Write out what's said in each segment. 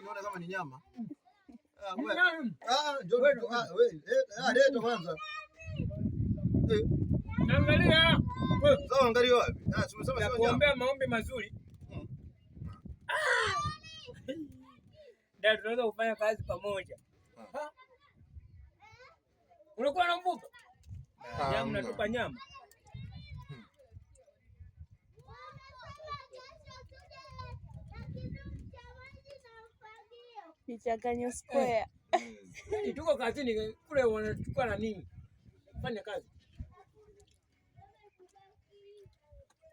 nione kama ni nyama. Leta kwanza. Angalia. Sawa, angalia wapi? Tumesema sio kuombea maombi mazuri. Ndio tunaweza kufanya kazi pamoja. Unakuwa na mvuto? Nyama natupa nyama. Vichanganyo square. Tuko kazini kule wanachukua na nini? Fanya kazi.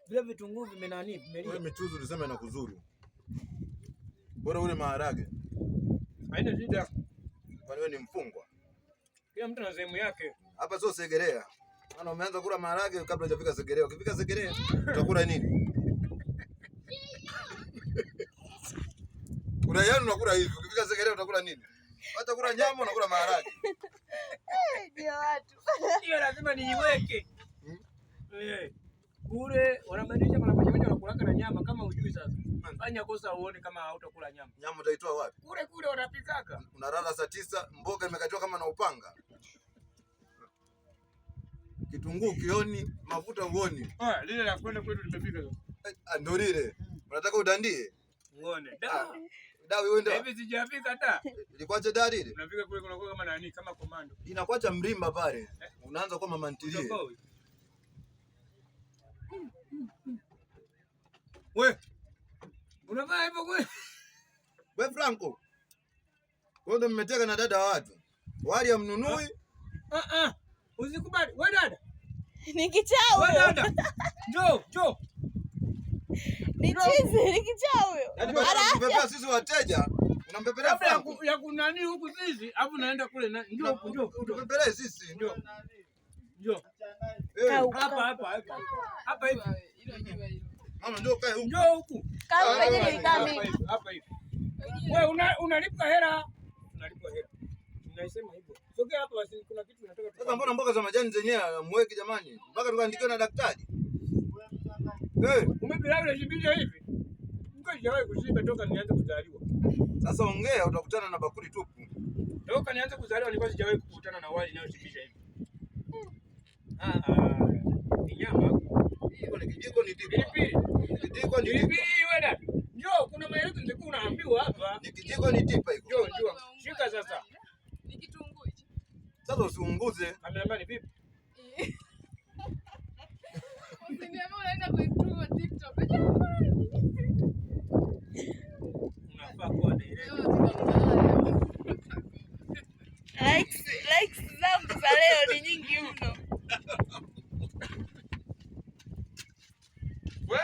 Vile vitunguu vimenani vimelia. Wewe michuzi ulisema na kuzuru. Bora ule maharage. Haina shida. Kwani wewe ni mfungwa? Kila mtu na sehemu yake. Hapa sio Segerea. Maana umeanza kula maharage kabla hujafika Segerea. Ukifika Segerea utakula nini? Kuna yanu unakula hivi. Ukifika Segerea utakula nini? Hata kula nyama unakula maharage. Ndio watu. Hiyo lazima niiweke. Kule wanabadilisha mara moja wanakula na nyama kama hujui sasa. Fanya kosa uone kama hautakula nyama. Nyama utaitoa wapi? Kule wanapikaka. Unalala saa 9, mboga imekatiwa kama na upanga. Kitunguu kioni, mafuta uoni. Lile la kwenda kwetu limepika sasa. Ndio lile. Unataka udandie? Uone. Dawa wewe ndio. Hivi sijapika hata. Ilikuacha dadi ile? Unapika kule kunakuwa kama nani kama komando. Inakuacha mrimba pale. Unaanza kwa mama ntilie. We. Unafanya hivyo kweli? We Franco. Wewe ndio mmeteka na dada wa watu. Wali amnunui? Usikubali. Wewe dada. Ni kichao. Wewe dada. Njoo. Ni chizi, ni kichao huyo. Yaani unapepea sisi wateja. Unampepelea Franco. Ya kunani huku sisi, hapo naenda kule na njoo. Unapepelee sisi. Njoo. Hapa hivi. Mama njoo kae huku. Njoo huku. Kama penye nilitami. Hapa hivi. Wewe unalipa hela. Unalipa hela. Unaisema hivyo. Sogea hapa basi kuna kitu tunataka. Sasa mbona mboga za majani zenyewe mweki jamani? Mpaka tukaandikiwa na daktari. Umepila ile shibisha hivi. Sijawahi kushiba toka nianze kuzaliwa. Sasa ongea utakutana na bakuli tupu. Toka nianze kuzaliwa nilikuwa sijawahi kukutana na wali inayoshibisha hivi. Ni nyama. Hiyo ni kijiko ni tipu. Pilipili. Kijiko ni tipu. Wewe dada. Njoo kuna maelezo nilikuwa unaambiwa hapa. Ni kijiko ni tipa hiko. Njoo. Shika sasa. Ni kitunguu hicho. Sasa usiunguze. Kameraman vipi? Usiniambie unaenda kuituma TikTok. Unafaa kuwa direct. Likes zangu za leo ni nyingi mno. Wewe